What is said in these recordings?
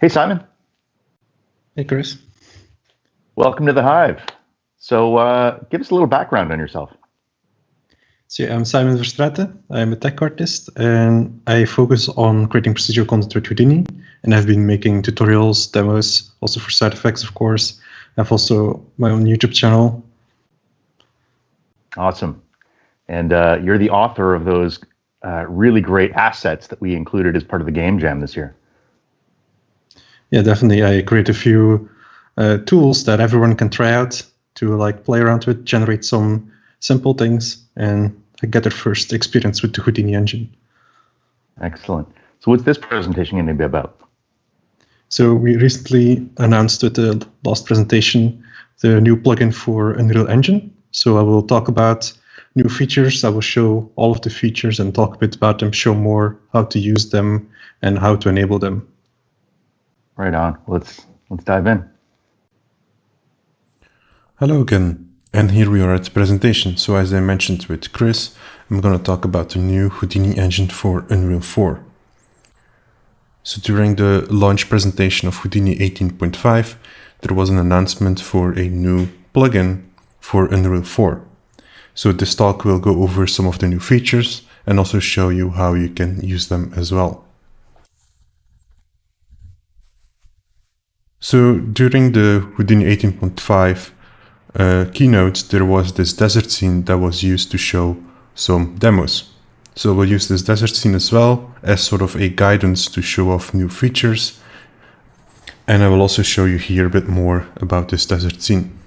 Hey, Simon. Hey, Chris. Welcome to the Hive. So give us a little background on yourself. So I'm Simon Verstraete. I'm a tech artist, and I focus on creating procedural content with Houdini. And I've been making tutorials, demos, also for SideFX, of course. I have also my own YouTube channel. Awesome. And you're the author of those really great assets that we included as part of the Game Jam this year. Yeah, definitely. I create a few tools that everyone can try out to play around with, generate some simple things, and get their first experience with the Houdini Engine. Excellent. So what's this presentation going to be about? So we recently announced with the last presentation the new plugin for Unreal Engine. So I will talk about new features. I will show all of the features and talk a bit about them, show more how to use them and how to enable them. Right on. Let's dive in. Hello again. And here we are at the presentation. So as I mentioned with Chris, I'm going to talk about the new Houdini engine for Unreal 4. So during the launch presentation of Houdini 18.5, there was an announcement for a new plugin for Unreal 4. So this talk will go over some of the new features and also show you how you can use them as well. So during the Houdini 18.5 keynote, there was this desert scene that was used to show some demos. So we'll use this desert scene as well as sort of a guidance to show off new features. And I will also show you here a bit more about this desert scene.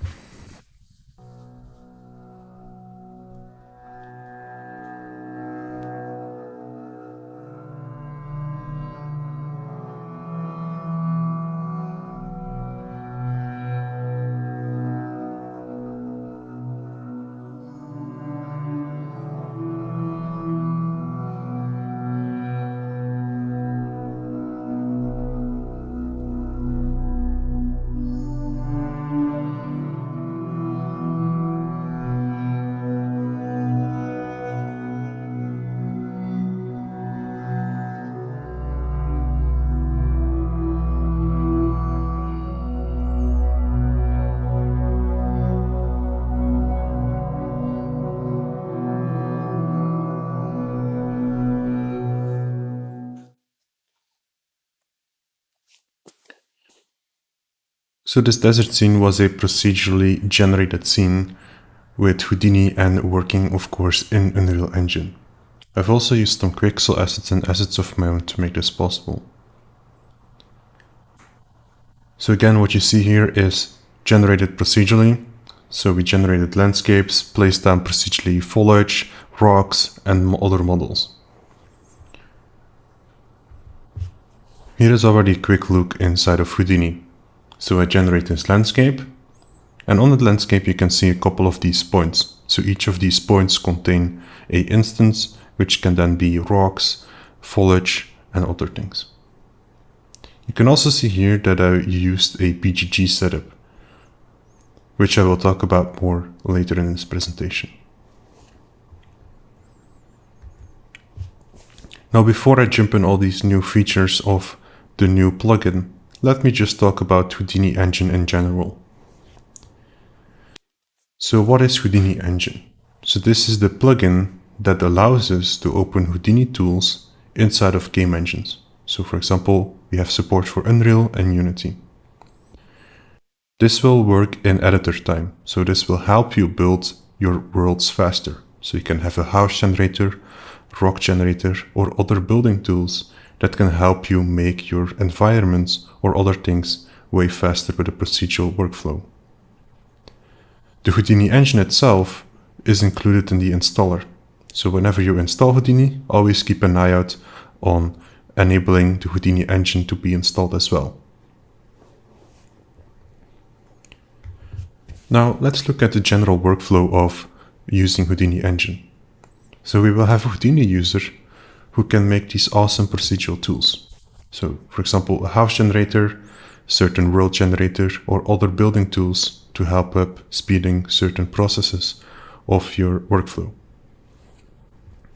So this desert scene was a procedurally generated scene with Houdini and working, of course, in Unreal Engine. I've also used some Quixel assets and assets of my own to make this possible. So again, what you see here is generated procedurally. So we generated landscapes, placed down procedurally foliage, rocks, and other models. Here is already a quick look inside of Houdini. So I generate this landscape, and on the landscape you can see a couple of these points. So each of these points contain an instance, which can then be rocks, foliage, and other things. You can also see here that I used a BGG setup, which I will talk about more later in this presentation. Now, before I jump in all these new features of the new plugin, let me just talk about Houdini Engine in general. So what is Houdini Engine? So this is the plugin that allows us to open Houdini tools inside of game engines. So for example, we have support for Unreal and Unity. This will work in editor time. So this will help you build your worlds faster. So you can have a house generator, rock generator, or other building tools that can help you make your environments or other things way faster with a procedural workflow. The Houdini engine itself is included in the installer. So whenever you install Houdini, always keep an eye out on enabling the Houdini engine to be installed as well. Now let's look at the general workflow of using Houdini engine. So we will have a Houdini user who can make these awesome procedural tools. So for example, a house generator, certain world generator, or other building tools to help up speeding certain processes of your workflow.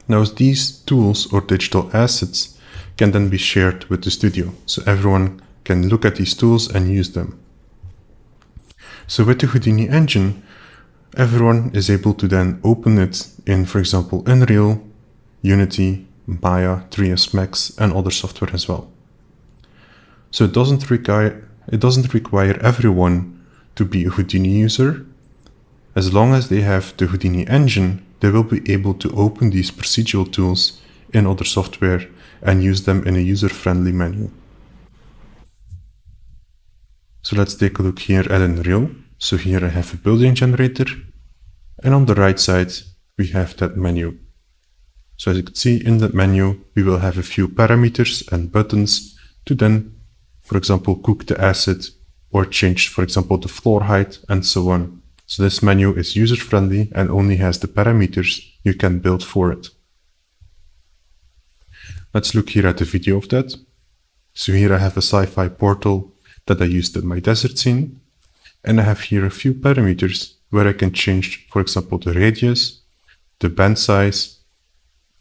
Now these tools or digital assets can then be shared with the studio. So everyone can look at these tools and use them. So with the Houdini engine, everyone is able to then open it in, for example, Unreal, Unity, Maya, 3ds Max, and other software as well. So it doesn't require everyone to be a Houdini user. As long as they have the Houdini engine, they will be able to open these procedural tools in other software and use them in a user-friendly menu. So let's take a look here at Unreal. So here I have a building generator, and on the right side we have that menu. So as you can see in that menu, we will have a few parameters and buttons to then, for example, cook the asset or change, for example, the floor height and so on. So this menu is user-friendly and only has the parameters you can build for it. Let's look here at the video of that. So here I have a sci-fi portal that I used in my desert scene. And I have here a few parameters where I can change, for example, the radius, the band size,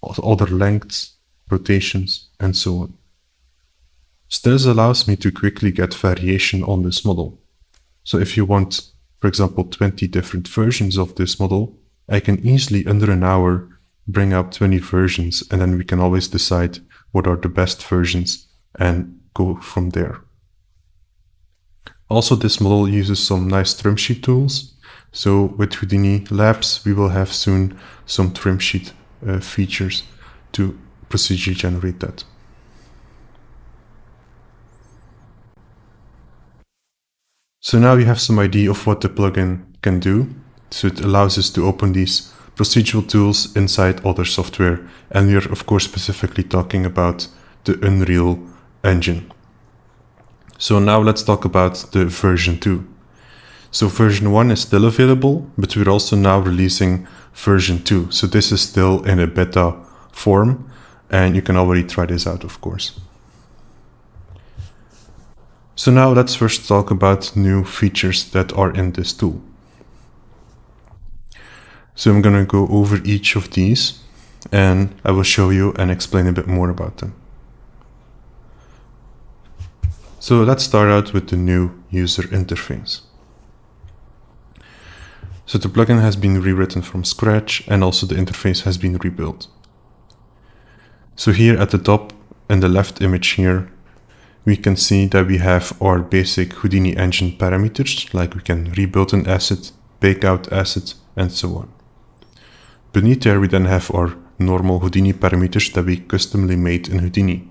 other lengths, rotations, and so on. So this allows me to quickly get variation on this model. So if you want, for example, 20 different versions of this model, I can easily, under an hour, bring up 20 versions, and then we can always decide what are the best versions and go from there. Also, this model uses some nice trim sheet tools. So with Houdini Labs, we will have soon some trim sheet features to procedurally generate that. So now you have some idea of what the plugin can do. So it allows us to open these procedural tools inside other software. And we are, of course, specifically talking about the Unreal Engine. So now let's talk about the version 2. So version 1 is still available, but we're also now releasing version 2. So this is still in a beta form, and you can already try this out, of course. So now let's first talk about new features that are in this tool. So I'm going to go over each of these, and I will show you and explain a bit more about them. So let's start out with the new user interface. So the plugin has been rewritten from scratch, and also the interface has been rebuilt. So here at the top in the left image here, we can see that we have our basic Houdini Engine parameters, like we can rebuild an asset, bake out assets, and so on. Beneath there we then have our normal Houdini parameters that we customly made in Houdini.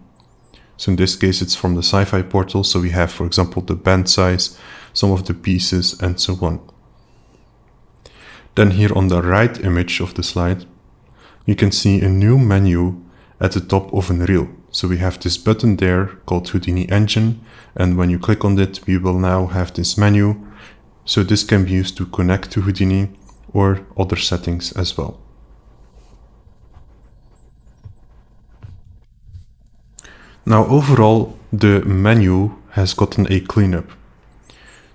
So in this case it's from the sci-fi portal, so we have, for example, the band size, some of the pieces, and so on. Then here on the right image of the slide, you can see a new menu at the top of Unreal. So we have this button there called Houdini Engine, and when you click on it, we will now have this menu. So this can be used to connect to Houdini or other settings as well. Now overall, the menu has gotten a cleanup.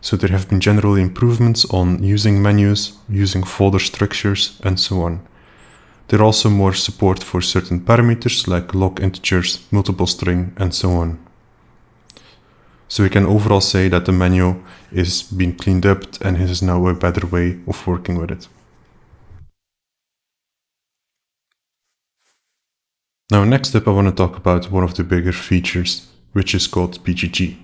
So there have been general improvements on using menus, using folder structures, and so on. There are also more support for certain parameters like log integers, multiple string, and so on. So we can overall say that the menu is being cleaned up and is now a better way of working with it. Now next up I want to talk about one of the bigger features, which is called BGG.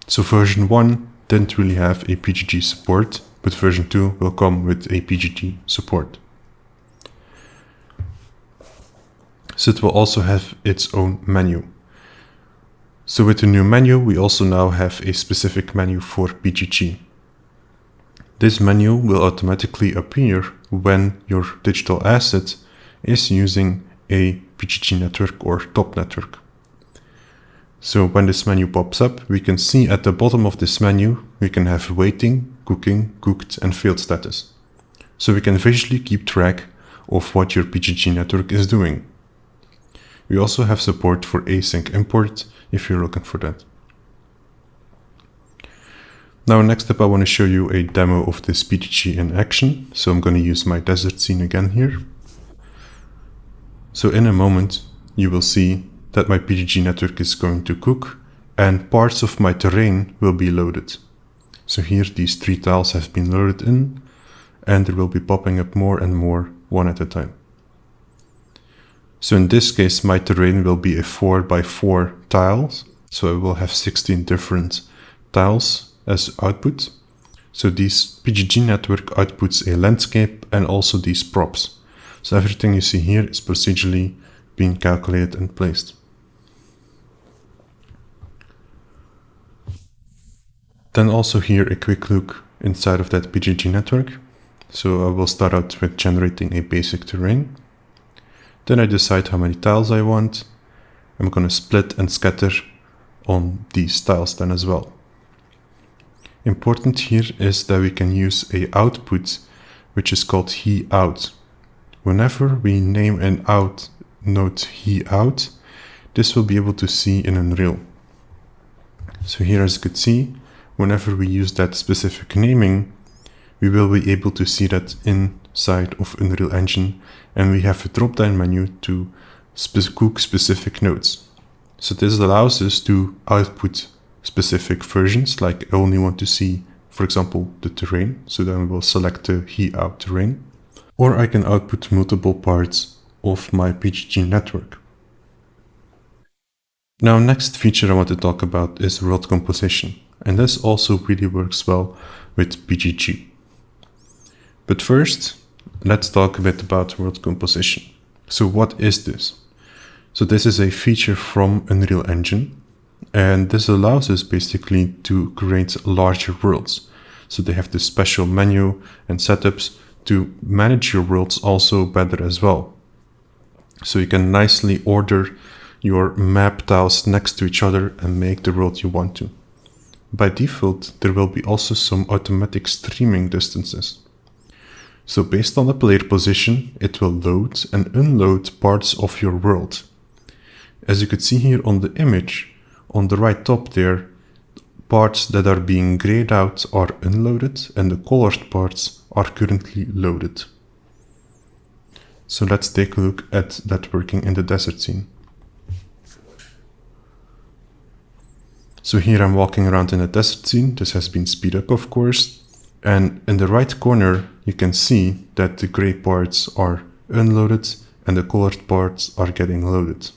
So version 1 didn't really have a BGG support, but version 2 will come with a BGG support. So it will also have its own menu. So with the new menu, we also now have a specific menu for BGG. This menu will automatically appear when your digital asset is using a BGG network or top network. So when this menu pops up, we can see at the bottom of this menu, we can have waiting, cooking, cooked, and failed status. So we can visually keep track of what your BGG network is doing. We also have support for async import if you're looking for that. Now next up I want to show you a demo of this BGG in action. So I'm going to use my desert scene again here. So in a moment you will see that my BGG network is going to cook and parts of my terrain will be loaded. So here these 3 tiles have been loaded in, and there will be popping up more and more one at a time. So in this case, my terrain will be a 4x4 tiles. So I will have 16 different tiles as output. So this BGG network outputs a landscape and also these props. So everything you see here is procedurally being calculated and placed. Then also here a quick look inside of that BGG network. So I will start out with generating a basic terrain. Then I decide how many tiles I want. I'm going to split and scatter on these tiles then as well. Important here is that we can use a output which is called HIOut. Whenever we name an out node HIOut, this will be able to see in Unreal. So here, as you could see, whenever we use that specific naming, we will be able to see that inside of Unreal Engine, and we have a drop-down menu to cook specific nodes. So this allows us to output specific versions, like I only want to see, for example, the terrain, so then we will select the HIOut terrain, or I can output multiple parts of my BGG network. Now, next feature I want to talk about is world composition, and this also really works well with BGG. But first, let's talk a bit about world composition. So what is this? So this is a feature from Unreal Engine, and this allows us basically to create larger worlds. So they have this special menu and setups to manage your worlds also better as well. So you can nicely order your map tiles next to each other and make the world you want to. By default, there will be also some automatic streaming distances. So based on the player position, it will load and unload parts of your world. As you could see here on the image, on the right top there, parts that are being grayed out are unloaded and the colored parts are currently loaded. So let's take a look at that working in the desert scene. So here I'm walking around in a desert scene. This has been speed up, of course. And in the right corner, you can see that the gray parts are unloaded and the colored parts are getting loaded.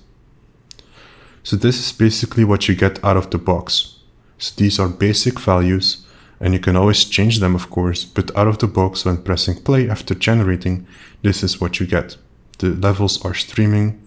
So this is basically what you get out of the box. So these are basic values, and you can always change them, of course, but out of the box, when pressing play after generating, this is what you get. The levels are streaming.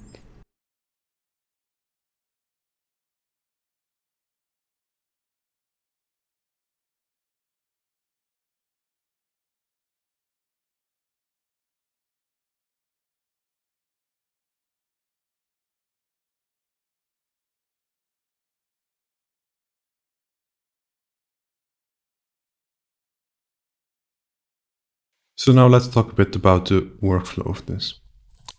So now let's talk a bit about the workflow of this.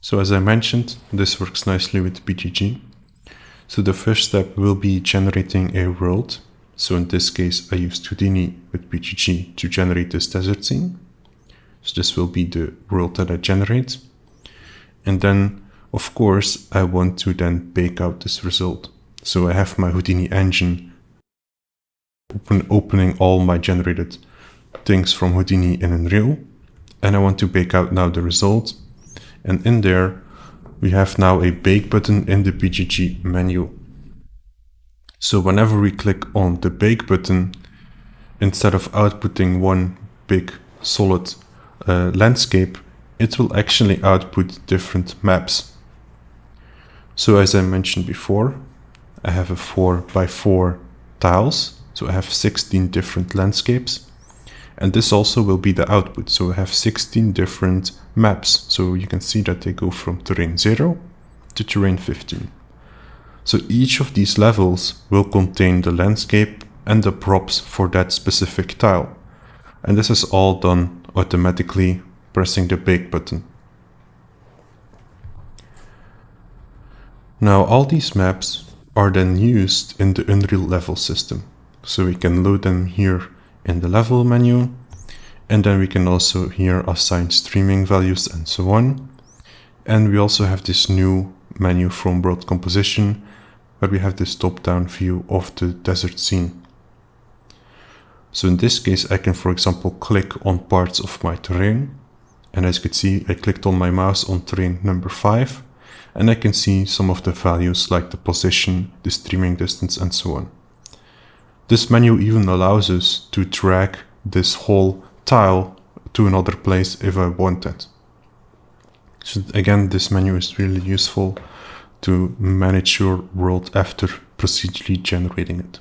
So as I mentioned, this works nicely with BGG. So the first step will be generating a world. So in this case, I used Houdini with BGG to generate this desert scene. So this will be the world that I generate. And then, of course, I want to then bake out this result. So I have my Houdini Engine opening all my generated things from Houdini in Unreal. And I want to bake out now the result. And in there, we have now a bake button in the BGG menu. So whenever we click on the bake button, instead of outputting one big solid landscape, it will actually output different maps. So as I mentioned before, I have a 4x4 tiles. So I have 16 different landscapes. And this also will be the output. So I have 16 different maps. So you can see that they go from terrain 0 to terrain 15. So each of these levels will contain the landscape and the props for that specific tile. And this is all done automatically pressing the bake button. Now all these maps are then used in the Unreal level system. So we can load them here in the level menu, and then we can also here assign streaming values and so on. And we also have this new menu from world composition where we have this top-down view of the desert scene. So in this case, I can, for example, click on parts of my terrain. And as you can see, I clicked on my mouse on terrain number 5, and I can see some of the values like the position, the streaming distance, and so on. This menu even allows us to drag this whole tile to another place if I want it. So again, this menu is really useful to manage your world after procedurally generating it.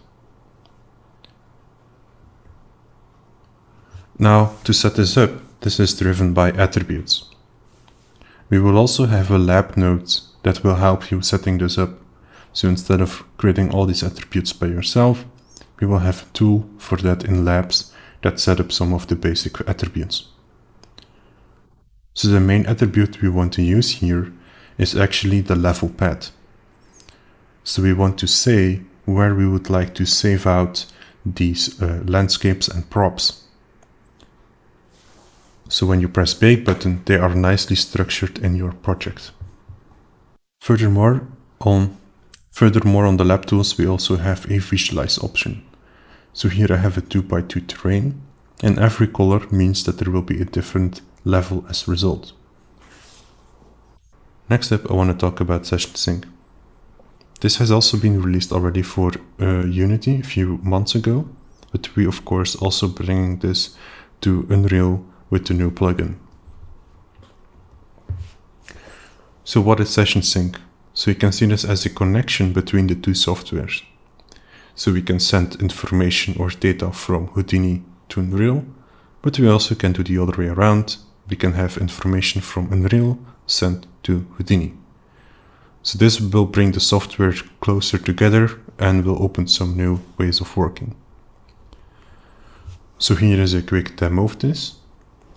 Now, to set this up, this is driven by attributes. We will also have a lab node that will help you setting this up. So instead of creating all these attributes by yourself, we will have a tool for that in labs that set up some of the basic attributes. So the main attribute we want to use here is actually the level path. So we want to say where we would like to save out these landscapes and props. So when you press bake button, they are nicely structured in your project. Furthermore, on the lab tools, we also have a visualize option. So here I have a 2x2 terrain, and every color means that there will be a different level as a result. Next up, I want to talk about session sync. This has also been released already for Unity a few months ago, but we of course also bringing this to Unreal with the new plugin. So what is session sync? So you can see this as a connection between the two softwares. So we can send information or data from Houdini to Unreal, but we also can do the other way around. We can have information from Unreal sent to Houdini. So this will bring the software closer together and will open some new ways of working. So here is a quick demo of this.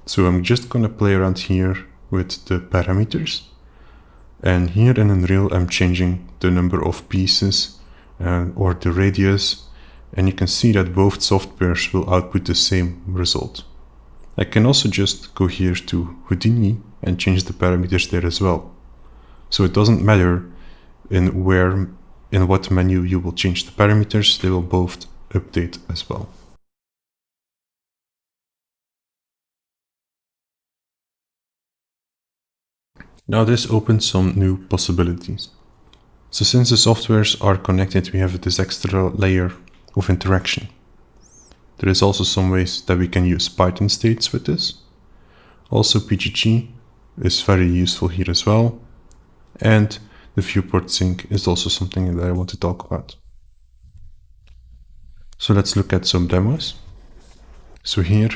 So I'm just gonna play around here with the parameters. And here in Unreal, I'm changing the number of pieces or the radius. And you can see that both softwares will output the same result. I can also just go here to Houdini and change the parameters there as well. So it doesn't matter in what menu you will change the parameters, they will both update as well. Now this opens some new possibilities. So since the softwares are connected, we have this extra layer of interaction. There is also some ways that we can use Python states with this. Also PGG is very useful here as well. And the viewport sync is also something that I want to talk about. So let's look at some demos. So here,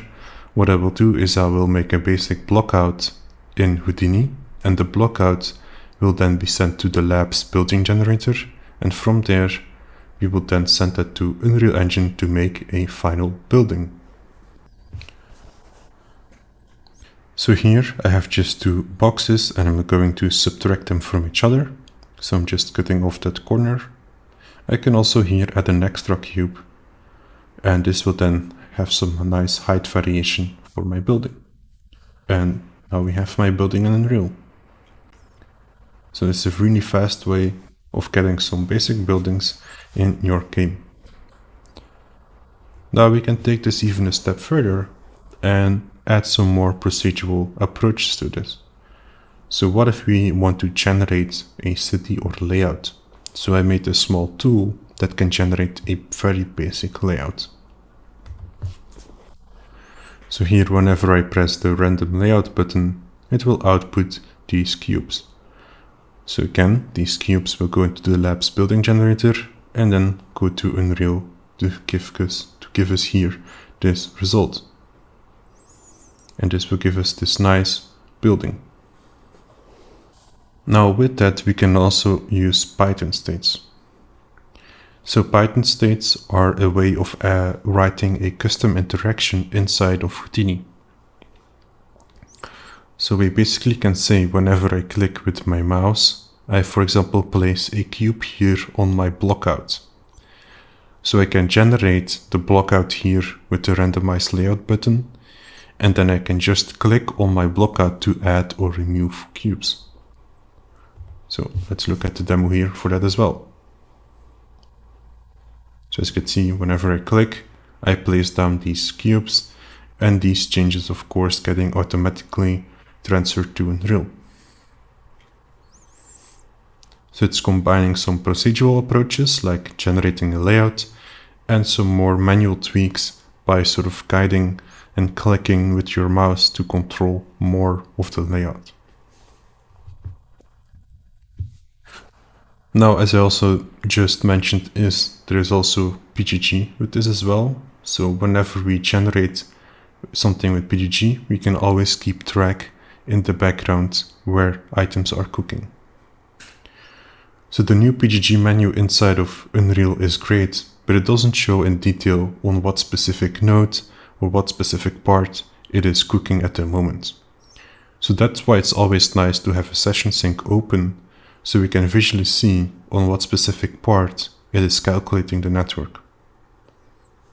what I will do is I will make a basic blockout in Houdini, and the blockout will then be sent to the lab's building generator, and from there we will then send that to Unreal Engine to make a final building. So here I have just two boxes and I'm going to subtract them from each other. So I'm just cutting off that corner. I can also here add an extra cube, and this will then have some nice height variation for my building. And now we have my building in Unreal. So this is a really fast way of getting some basic buildings in your game. Now we can take this even a step further and add some more procedural approaches to this. So what if we want to generate a city or layout? So I made a small tool that can generate a very basic layout. So here, whenever I press the random layout button, it will output these cubes. So again, these cubes will go into the lab's building generator and then go to Unreal to give us here this result. And this will give us this nice building. Now with that, we can also use Python states. So Python states are a way of writing a custom interaction inside of Houdini. So we basically can say whenever I click with my mouse, I, for example, place a cube here on my blockout. So I can generate the blockout here with the randomize layout button, and then I can just click on my blockout to add or remove cubes. So let's look at the demo here for that as well. So as you can see, whenever I click, I place down these cubes, and these changes, of course, getting automatically transferred to Unreal. So it's combining some procedural approaches like generating a layout and some more manual tweaks by sort of guiding and clicking with your mouse to control more of the layout. Now, as I also just mentioned, there is also BGG with this as well. So whenever we generate something with BGG, we can always keep track in the background where items are cooking. So the new BGG menu inside of Unreal is great, but it doesn't show in detail on what specific node or what specific part it is cooking at the moment. So that's why it's always nice to have a session sync open, so we can visually see on what specific part it is calculating the network.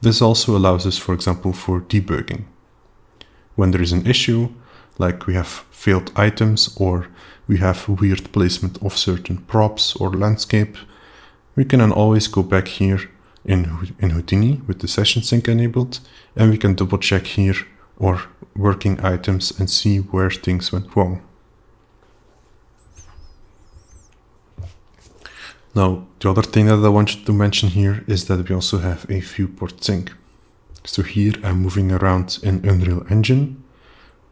This also allows us, for example, for debugging. When there is an issue, like we have failed items or we have weird placement of certain props or landscape, we can then always go back here in Houdini with the session sync enabled, and we can double check here or working items and see where things went wrong. Now, the other thing that I wanted to mention here is that we also have a viewport sync. So here I'm moving around in Unreal Engine,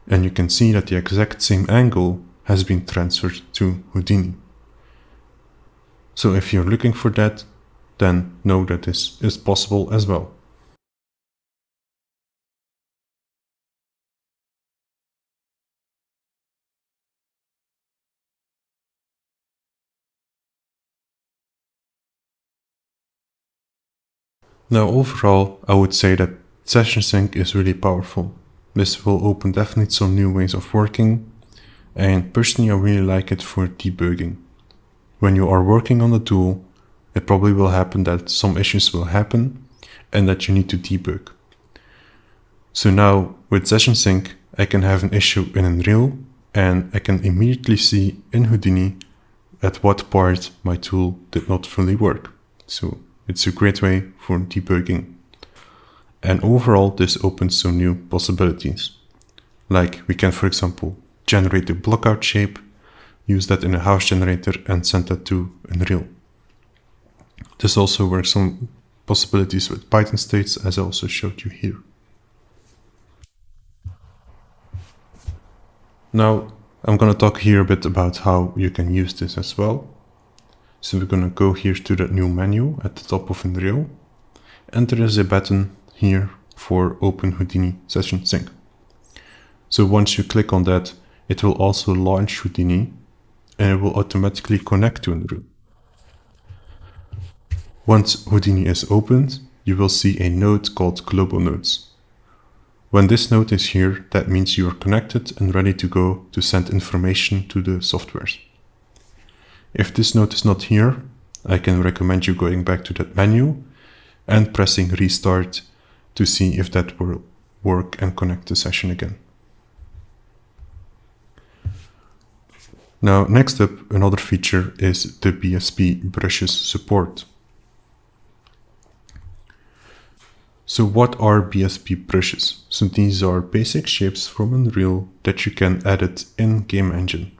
and you can see that the exact same angle has been transferred to Houdini. So if you're looking for that, then know that this is possible as well. Now overall, I would say that session sync is really powerful. This will open definitely some new ways of working, and personally I really like it for debugging. When you are working on a tool, it probably will happen that some issues will happen and that you need to debug. So now with session sync, I can have an issue in Unreal and I can immediately see in Houdini at what part my tool did not fully work. So it's a great way for debugging. And overall, this opens some new possibilities. Like we can, for example, generate a blockout shape, use that in a house generator and send that to Unreal. This also works some possibilities with Python states, as I also showed you here. Now, I'm going to talk here a bit about how you can use this as well. So we're going to go here to that new menu at the top of Unreal, and there is a button here for Open Houdini Session Sync. So once you click on that, it will also launch Houdini and it will automatically connect to Unreal. Once Houdini is opened, you will see a node called Global Nodes. When this node is here, that means you are connected and ready to go to send information to the softwares. If this node is not here, I can recommend you going back to that menu and pressing restart to see if that will work and connect the session again. Now, next up, another feature is the BSP brushes support. So what are BSP brushes? So these are basic shapes from Unreal that you can edit in Game Engine.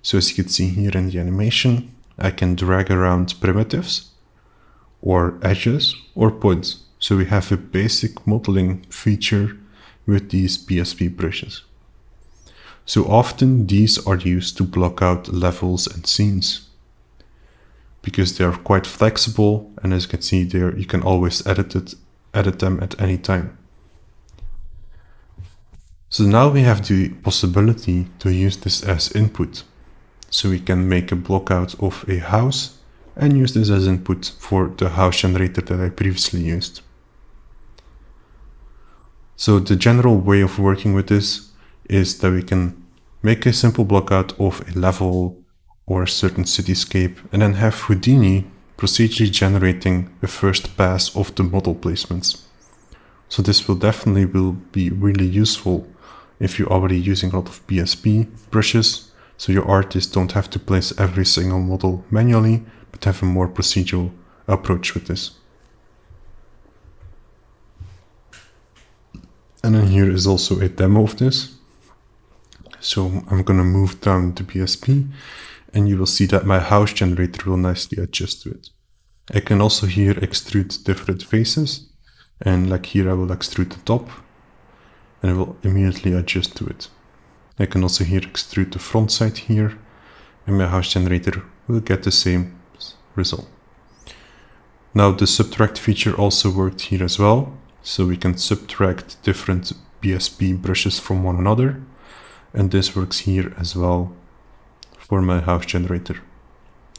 So as you can see here in the animation, I can drag around primitives or edges or points. So we have a basic modeling feature with these BSP brushes. So often these are used to block out levels and scenes because they are quite flexible, and as you can see there, you can always edit them at any time. So now we have the possibility to use this as input. So we can make a blockout of a house and use this as input for the house generator that I previously used. So the general way of working with this is that we can make a simple blockout of a level or a certain cityscape and then have Houdini procedurally generating the first pass of the model placements. So this will be really useful if you're already using a lot of BSP brushes, so your artists don't have to place every single model manually, but have a more procedural approach with this. And then here is also a demo of this. So I'm going to move down to BSP, and you will see that my house generator will nicely adjust to it. I can also here extrude different faces, and like here I will extrude the top, and it will immediately adjust to it. I can also here extrude the front side here, and my house generator will get the same result. Now the subtract feature also worked here as well, so we can subtract different BSP brushes from one another, and this works here as well for my house generator.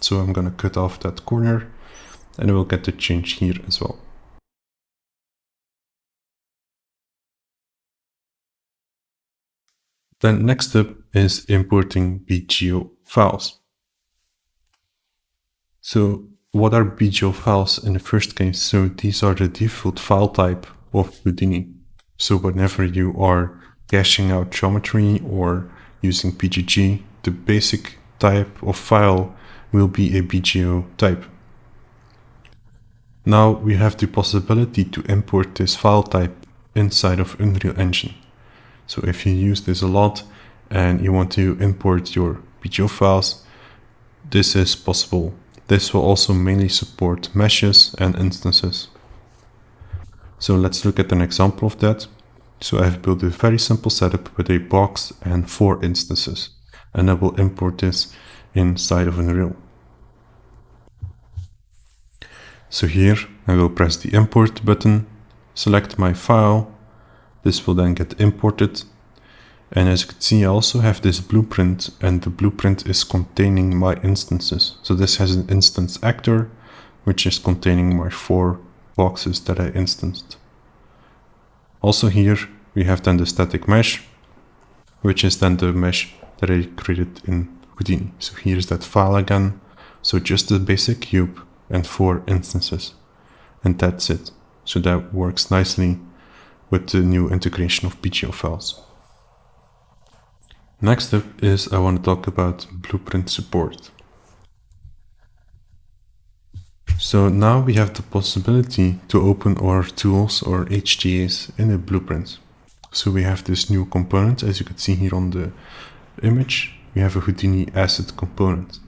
So I'm going to cut off that corner, and I will get the change here as well. Then next up is importing BGEO files. So what are BGEO files in the first case? So these are the default file type of Houdini. So whenever you are caching out geometry or using PGG, the basic type of file will be a BGEO type. Now we have the possibility to import this file type inside of Unreal Engine. So if you use this a lot and you want to import your BGEO files, this is possible. This will also mainly support meshes and instances. So let's look at an example of that. So I've built a very simple setup with a box and 4 instances, and I will import this inside of Unreal. So here I will press the import button, select my file. This will then get imported. And as you can see, I also have this blueprint, and the blueprint is containing my instances. So this has an instance actor, which is containing my 4 boxes that I instanced. Also here we have then the static mesh, which is then the mesh that I created in Houdini. So here's that file again. So just the basic cube and 4 instances, and that's it. So that works nicely with the new integration of BGEO files. Next up is I want to talk about blueprint support. So now we have the possibility to open our tools or HGAs in a blueprint. So we have this new component, as you can see here on the image, we have a Houdini asset component.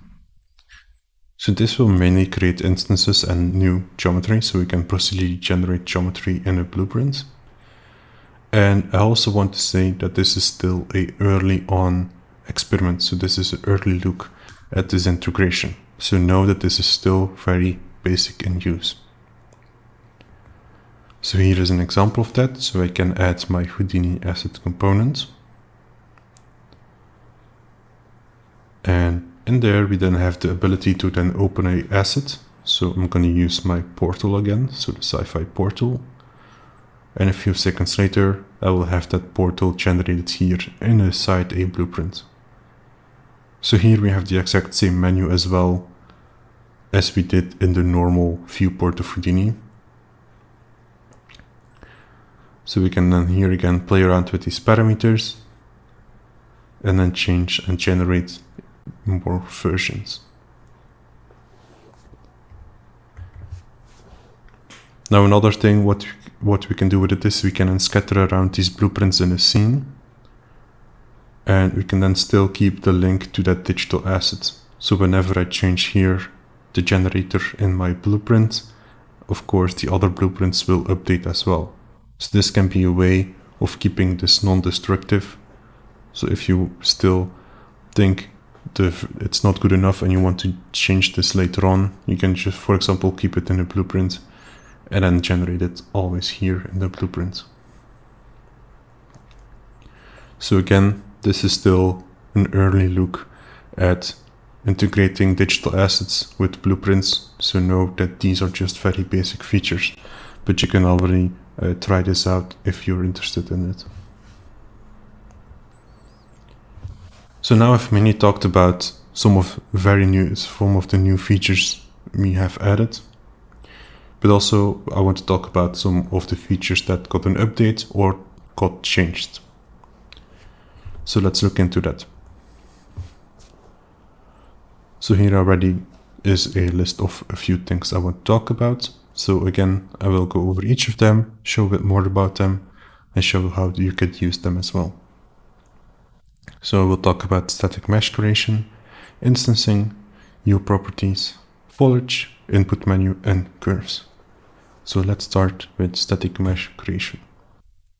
So this will mainly create instances and new geometry, so we can procedurally generate geometry in a blueprint. And I also want to say that this is still an early on experiment, so this is an early look at this integration. So know that this is still very basic in use. So here is an example of that. So I can add my Houdini asset component. And in there we then have the ability to then open an asset. So I'm going to use my portal again, so the sci-fi portal. And a few seconds later, I will have that portal generated here inside a blueprint. So here we have the exact same menu as well as we did in the normal viewport of Houdini. So we can then here again play around with these parameters and then change and generate more versions. Now another thing, what we can do with it is we can then scatter around these blueprints in a scene, and we can then still keep the link to that digital asset. So whenever I change here the generator in my blueprint, of course the other blueprints will update as well. So this can be a way of keeping this non-destructive. So if you still think it's not good enough and you want to change this later on, you can just, for example, keep it in a blueprint and then generate it always here in the blueprint. So again, this is still an early look at integrating digital assets with blueprints. So know that these are just very basic features, but you can already try this out if you're interested in it. So now I've mainly talked about some of the new features we have added, but also I want to talk about some of the features that got an update or got changed. So let's look into that. So here already is a list of a few things I want to talk about. So again, I will go over each of them, show a bit more about them, and show how you could use them as well. So we'll talk about static mesh creation, instancing, new properties, foliage, input menu, and curves. So let's start with static mesh creation.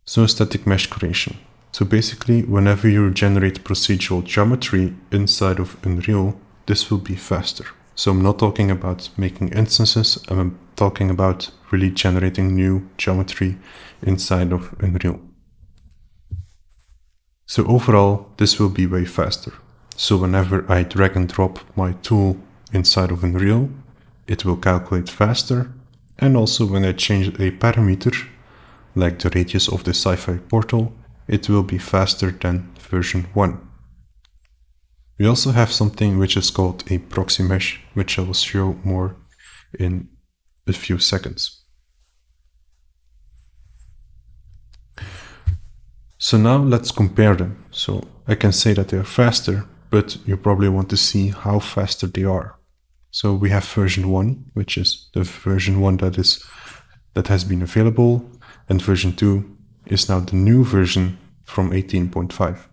So static mesh creation. So basically, whenever you generate procedural geometry inside of Unreal, this will be faster. So I'm not talking about making instances, I'm talking about really generating new geometry inside of Unreal. So overall, this will be way faster. So whenever I drag and drop my tool inside of Unreal, it will calculate faster. And also when I change a parameter, like the radius of the sci-fi portal, it will be faster than version 1. We also have something which is called a proxy mesh, which I will show more in a few seconds. So now let's compare them. So I can say that they are faster, but you probably want to see how faster they are. So we have version 1, which is the version 1 that has been available, and version 2 is now the new version from 18.5.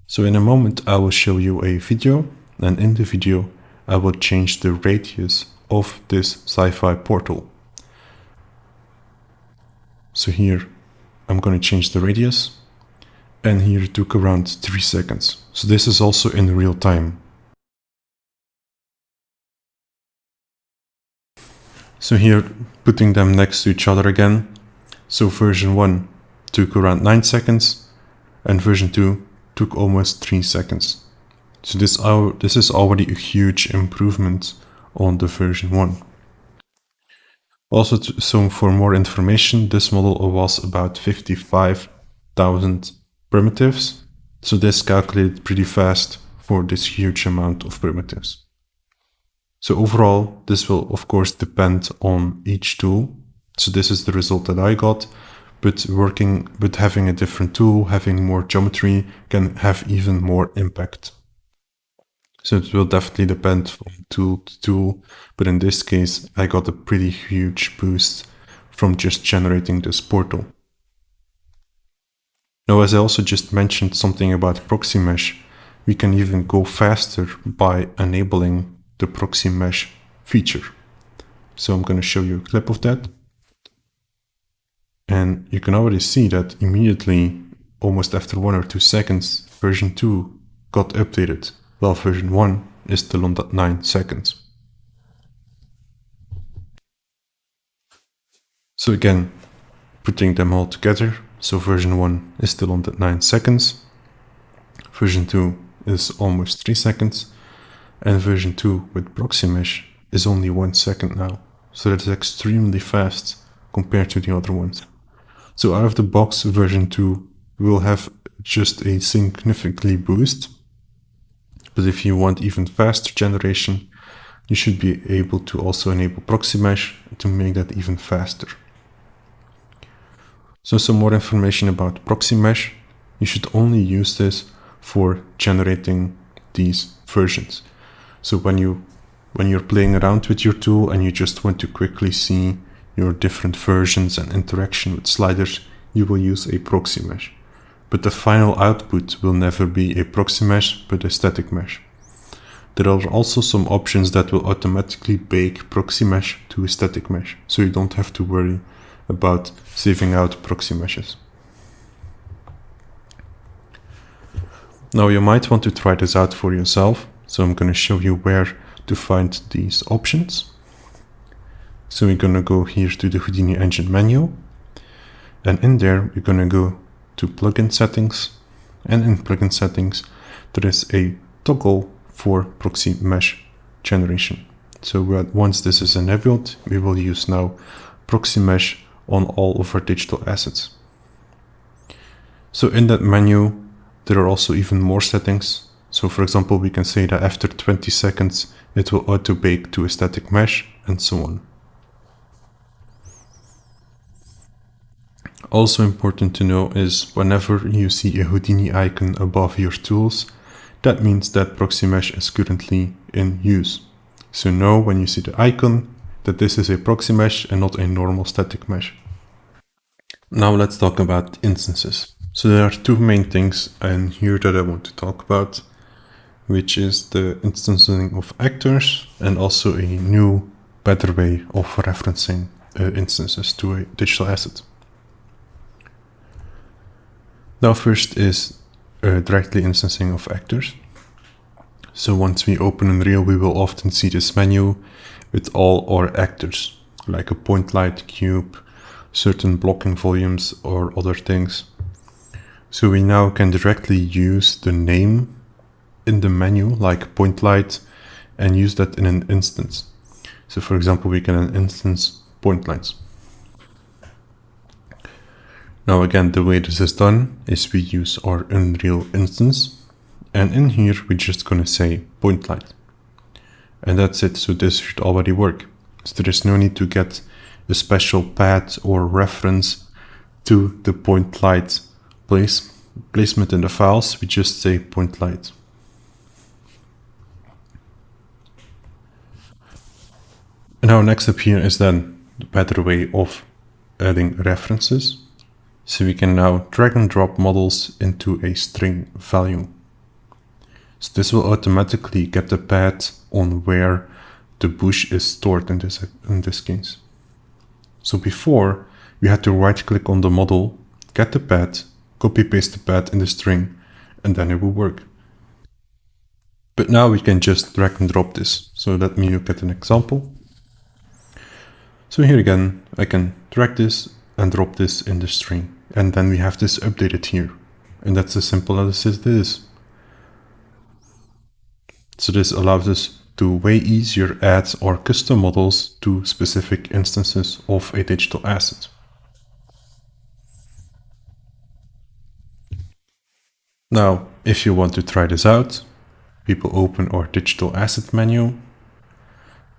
So in a moment I will show you a video, and in the video I will change the radius of this sci-fi portal. So here I'm going to change the radius, and here it took around 3 seconds. So this is also in real time. So here, putting them next to each other again. So version 1 took around 9 seconds, and version 2 took almost 3 seconds. So this is already a huge improvement on the version 1. Also, so for more information, this model was about 55,000 primitives. So this calculated pretty fast for this huge amount of primitives. So overall, this will of course depend on each tool. So this is the result that I got, but having a different tool, having more geometry can have even more impact. So it will definitely depend from tool to tool, but in this case, I got a pretty huge boost from just generating this portal. Now, as I also just mentioned something about proxy mesh, we can even go faster by enabling the proxy mesh feature. So I'm going to show you a clip of that. And you can already see that immediately, almost after 1 or 2 seconds, version 2 got updated, while version 1 is still on that 9 seconds. So again, putting them all together, so version 1 is still on that 9 seconds, version 2 is almost 3 seconds, and version 2 with proxy mesh is only 1 second now. So that's extremely fast compared to the other ones. So out of the box, version 2 will have just a significantly boost. But if you want even faster generation, you should be able to also enable proxy mesh to make that even faster. So some more information about proxy mesh. You should only use this for generating these versions. So when you're playing around with your tool and you just want to quickly see your different versions and interaction with sliders, you will use a proxy mesh. But the final output will never be a proxy mesh, but a static mesh. There are also some options that will automatically bake proxy mesh to a static mesh, so you don't have to worry about saving out proxy meshes. Now you might want to try this out for yourself, so I'm going to show you where to find these options. So we're going to go here to the Houdini Engine menu, and in there we're going to go to plugin settings, and in plugin settings there is a toggle for proxy mesh generation. So once this is enabled, we will use now proxy mesh on all of our digital assets. So in that menu there are also even more settings. So for example, we can say that after 20 seconds it will auto bake to a static mesh, and so on. Also important to know is whenever you see a Houdini icon above your tools, that means that proxy mesh is currently in use. So know when you see the icon that this is a proxy mesh and not a normal static mesh. Now let's talk about instances. So there are two main things in here that I want to talk about, which is the instancing of actors and also a new, better way of referencing instances to a digital asset. Now first is directly instancing of actors. So once we open Unreal, we will often see this menu with all our actors, like a point light, cube, certain blocking volumes or other things. So we now can directly use the name in the menu, like point light, and use that in an instance. So for example, we can instance point lights. Now again, the way this is done is we use our Unreal instance, and in here we're just gonna say point light. And that's it, so this should already work. So there is no need to get a special path or reference to the point light placement in the files. We just say point light. And now next up here is then the better way of adding references. So we can now drag and drop models into a string value. So this will automatically get the path on where the bush is stored in this case. So before, we had to right click on the model, get the path, copy paste the path in the string, and then it will work. But now we can just drag and drop this. So let me look at an example. So here again, I can drag this and drop this in the string. And then we have this updated here. And that's as simple as it is. So this allows us to way easier add or custom models to specific instances of a digital asset. Now, if you want to try this out, we will open our digital asset menu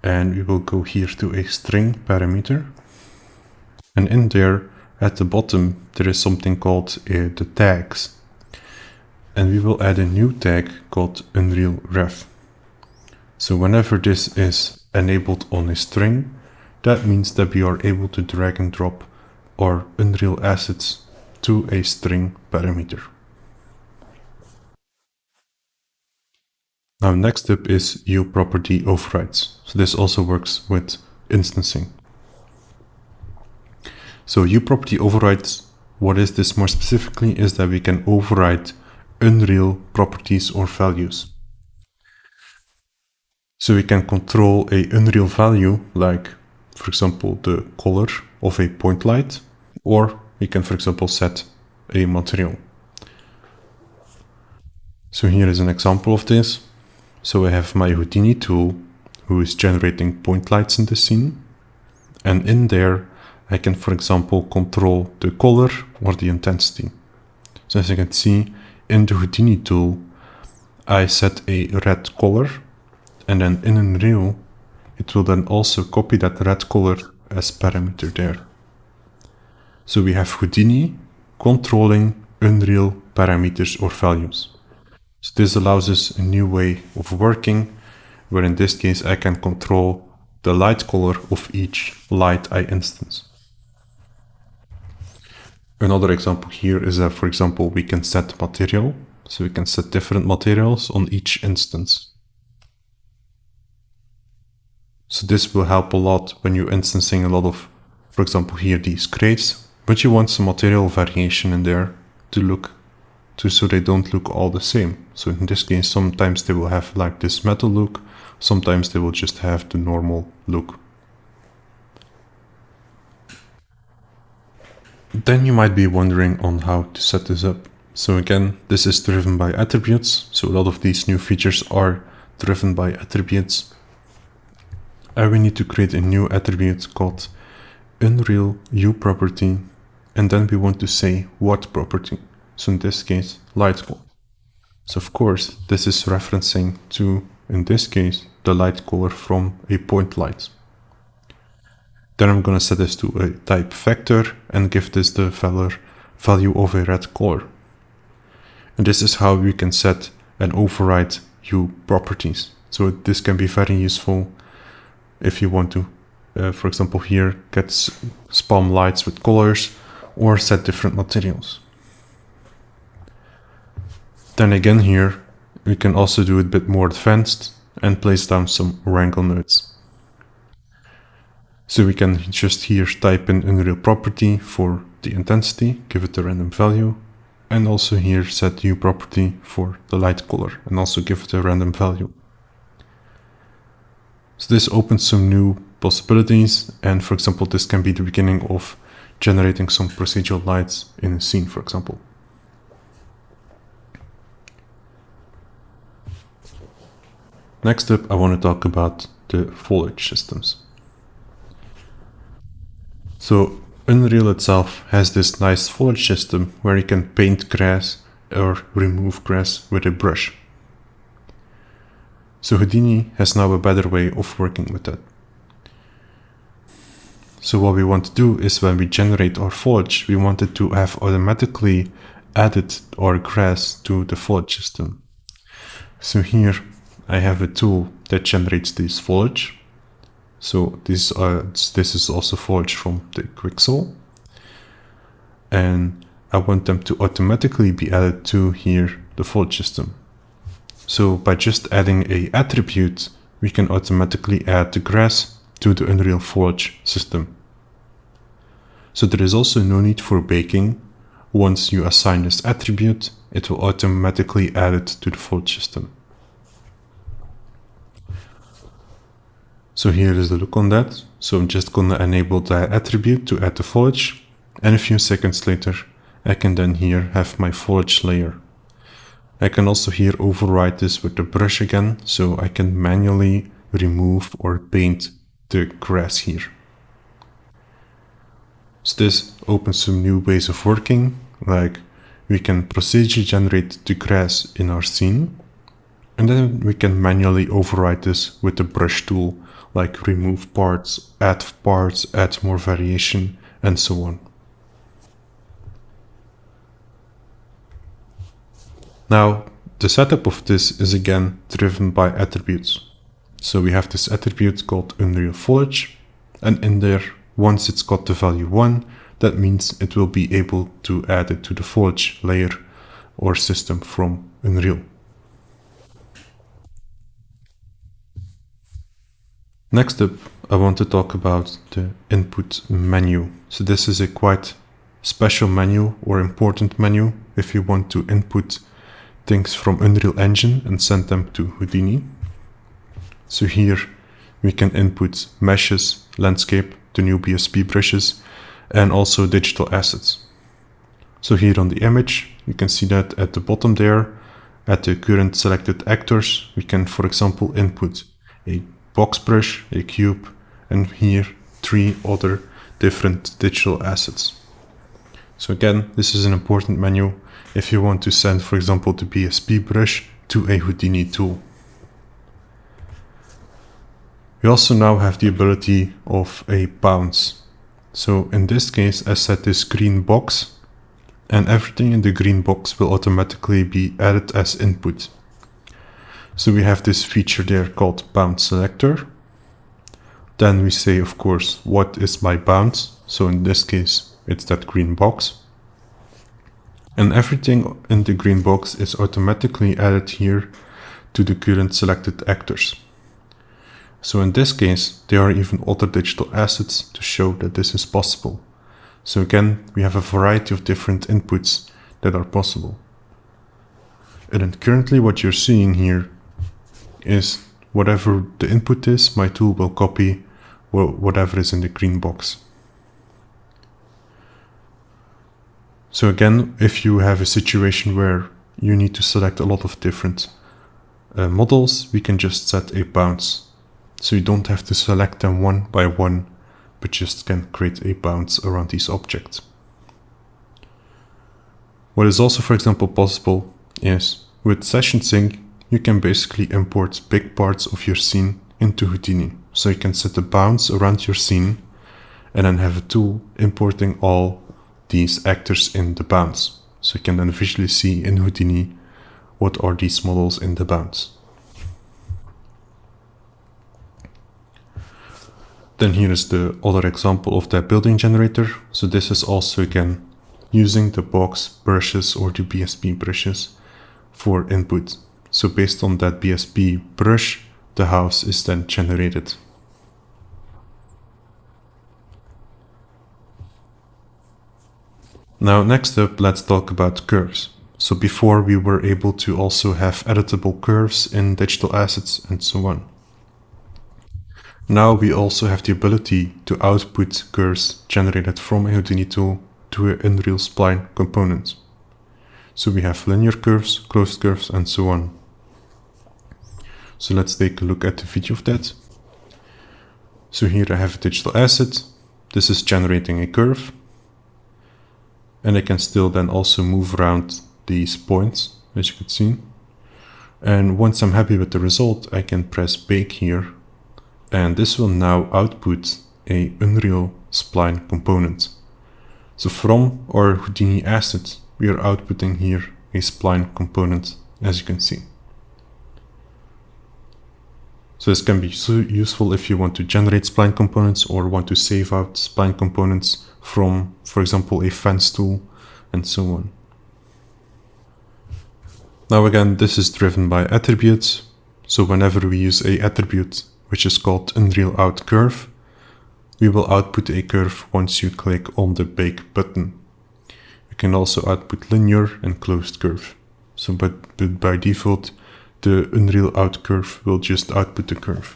and we will go here to a string parameter. And in there, at the bottom, there is something called the tags. And we will add a new tag called Unreal Ref. So whenever this is enabled on a string, that means that we are able to drag and drop our Unreal assets to a string parameter. Now next up is Uproperty Overrides. So this also works with instancing. So Uproperty Overrides, what is this more specifically, is that we can override Unreal properties or values. So we can control a Unreal value, like for example the color of a point light, or we can for example set a material. So here is an example of this. So I have my Houdini tool who is generating point lights in the scene, and in there I can for example control the color or the intensity. So as you can see in the Houdini tool, I set a red color, and then in Unreal it will then also copy that red color as parameter there. So we have Houdini controlling Unreal parameters or values. So this allows us a new way of working, where in this case I can control the light color of each light I instance. Another example here is that, for example, we can set material. So we can set different materials on each instance. So this will help a lot when you're instancing a lot of, for example, here these crates, but you want some material variation in there so they don't look all the same. So in this case, sometimes they will have like this metal look, sometimes they will just have the normal look. Then you might be wondering on how to set this up. So again, this is driven by attributes. So a lot of these new features are driven by attributes. And we need to create a new attribute called Unreal Uproperty. And then we want to say what property. So in this case, light color. So of course, this is referencing to, in this case, the light color from a point light. Then I'm going to set this to a type vector and give this the value of a red color. And this is how we can set and override U properties. So this can be very useful if you want to, for example, here get spam lights with colors, or set different materials. Then again here, we can also do it a bit more advanced and place down some wrangle nodes. So we can just here type in Unreal property for the intensity, give it a random value, and also here set new property for the light color and also give it a random value. So this opens some new possibilities, and for example this can be the beginning of generating some procedural lights in a scene, for example. Next up, I want to talk about the foliage systems. So Unreal itself has this nice foliage system where you can paint grass or remove grass with a brush. So Houdini has now a better way of working with that. So what we want to do is when we generate our foliage, we want it to have automatically added our grass to the foliage system. So here I have a tool that generates this foliage. So this is also foliage from the Quixel, and I want them to automatically be added to here the foliage system. So by just adding a attribute, we can automatically add the grass to the Unreal foliage system. So there is also no need for baking. Once you assign this attribute, it will automatically add it to the foliage system. So here is the look on that. So I'm just gonna enable that attribute to add the foliage, and a few seconds later I can then here have my foliage layer. I can also here override this with the brush again, so I can manually remove or paint the grass here. So this opens some new ways of working, like we can procedurally generate the grass in our scene, and then we can manually override this with the brush tool, like remove parts, add more variation, and so on. Now, the setup of this is again driven by attributes. So we have this attribute called Unreal Foliage, and in there, once it's got the value 1, that means it will be able to add it to the foliage layer or system from Unreal. Next up, I want to talk about the input menu. So this is a quite special menu or important menu if you want to input things from Unreal Engine and send them to Houdini. So here we can input meshes, landscape, the new BSP brushes, and also digital assets. So here on the image, you can see that at the bottom there, at the current selected actors, we can, for example, input a box brush, a cube, and here 3 other different digital assets. So again, this is an important menu if you want to send, for example, the BSP brush to a Houdini tool. We also now have the ability of a bounce. So in this case, I set this green box, and everything in the green box will automatically be added as input. So we have this feature there called bounce selector. Then we say, of course, what is my bounce? So in this case, it's that green box. And everything in the green box is automatically added here to the current selected actors. So in this case, there are even other digital assets to show that this is possible. So again, we have a variety of different inputs that are possible. And then currently what you're seeing here is whatever the input is, my tool will copy whatever is in the green box. So again, if you have a situation where you need to select a lot of different models, we can just set a bounce. So you don't have to select them one by one, but just can create a bounce around these objects. What is also, for example, possible is with Session Sync, you can basically import big parts of your scene into Houdini. So you can set a bounce around your scene and then have a tool importing all these actors in the bounce. So you can then visually see in Houdini what are these models in the bounce. Then here is the other example of that building generator. So this is also again using the box brushes or the BSP brushes for input. So based on that BSP brush, the house is then generated. Now next up, let's talk about curves. So before we were able to also have editable curves in digital assets and so on. Now we also have the ability to output curves generated from a Houdini tool to an Unreal spline component. So we have linear curves, closed curves, and so on. So let's take a look at the video of that. So here I have a digital asset. This is generating a curve. And I can still then also move around these points, as you can see. And once I'm happy with the result, I can press bake here. And this will now output a Unreal spline component. So from our Houdini asset, we are outputting here a spline component, as you can see. So this can be so useful if you want to generate spline components or want to save out spline components from, for example, a fence tool and so on. Now again, this is driven by attributes. So whenever we use a attribute, which is called Unreal Out Curve, we will output a curve once you click on the bake button. You can also output linear and closed curve. So but by default, the Unreal Out Curve will just output the curve.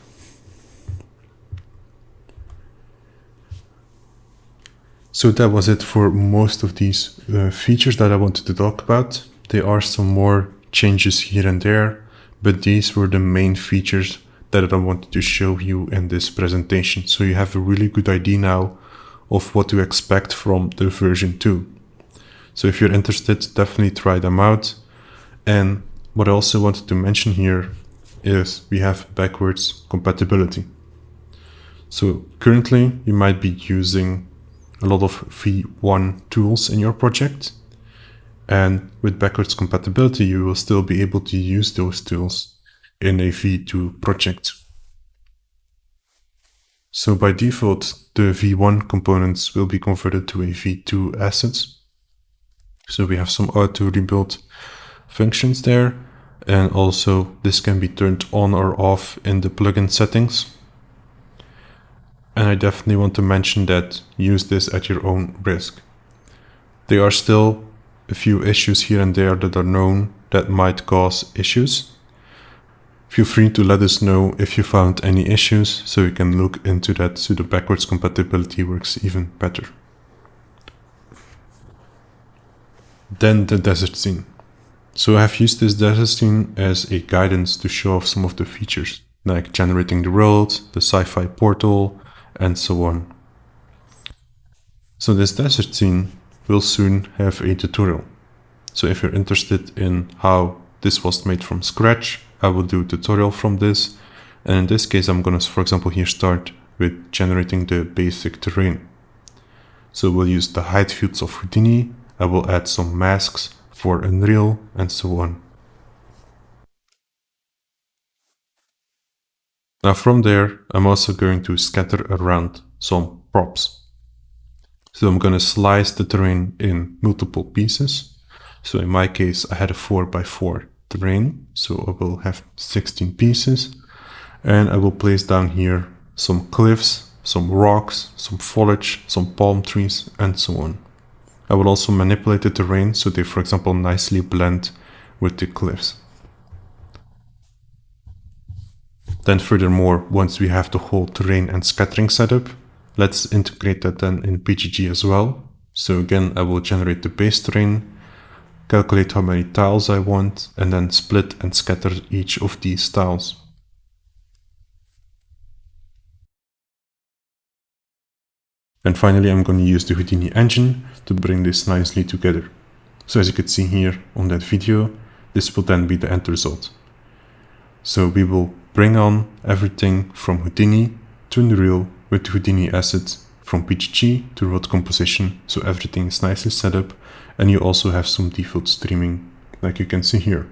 So that was it for most of these features that I wanted to talk about. There are some more changes here and there, but these were the main features that I wanted to show you in this presentation. So you have a really good idea now of what to expect from the version 2. So if you're interested, definitely try them out. And what I also wanted to mention here is we have backwards compatibility. So currently you might be using a lot of V1 tools in your project. And with backwards compatibility, you will still be able to use those tools in a V2 project. So by default, the V1 components will be converted to a V2 assets. So we have some auto rebuild functions there. And also this can be turned on or off in the plugin settings. And I definitely want to mention that use this at your own risk. There are still a few issues here and there that are known that might cause issues. Feel free to let us know if you found any issues so we can look into that so the backwards compatibility works even better. Then the desert scene. So I have used this desert scene as a guidance to show off some of the features, like generating the world, the sci-fi portal, and so on. So this desert scene will soon have a tutorial. So if you're interested in how this was made from scratch, I will do a tutorial from this. And in this case, I'm going to, for example, here start with generating the basic terrain. So we'll use the height fields of Houdini. I will add some masks for Unreal and so on. Now from there, I'm also going to scatter around some props. So I'm going to slice the terrain in multiple pieces. So in my case, I had a 4x4 terrain. So I will have 16 pieces. And I will place down here some cliffs, some rocks, some foliage, some palm trees, and so on. I will also manipulate the terrain so they, for example, nicely blend with the cliffs. Then furthermore, once we have the whole terrain and scattering setup, let's integrate that then in BGG as well. So again, I will generate the base terrain, calculate how many tiles I want, and then split and scatter each of these tiles. And finally, I'm going to use the Houdini Engine to bring this nicely together. So as you could see here on that video, this will then be the end result. So we will bring on everything from Houdini to Unreal with the Houdini asset from BGG to road composition, so everything is nicely set up, and you also have some default streaming, like you can see here.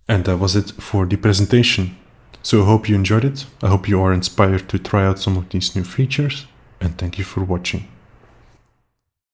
And that was it for the presentation. So I hope you enjoyed it. I hope you are inspired to try out some of these new features, and thank you for watching.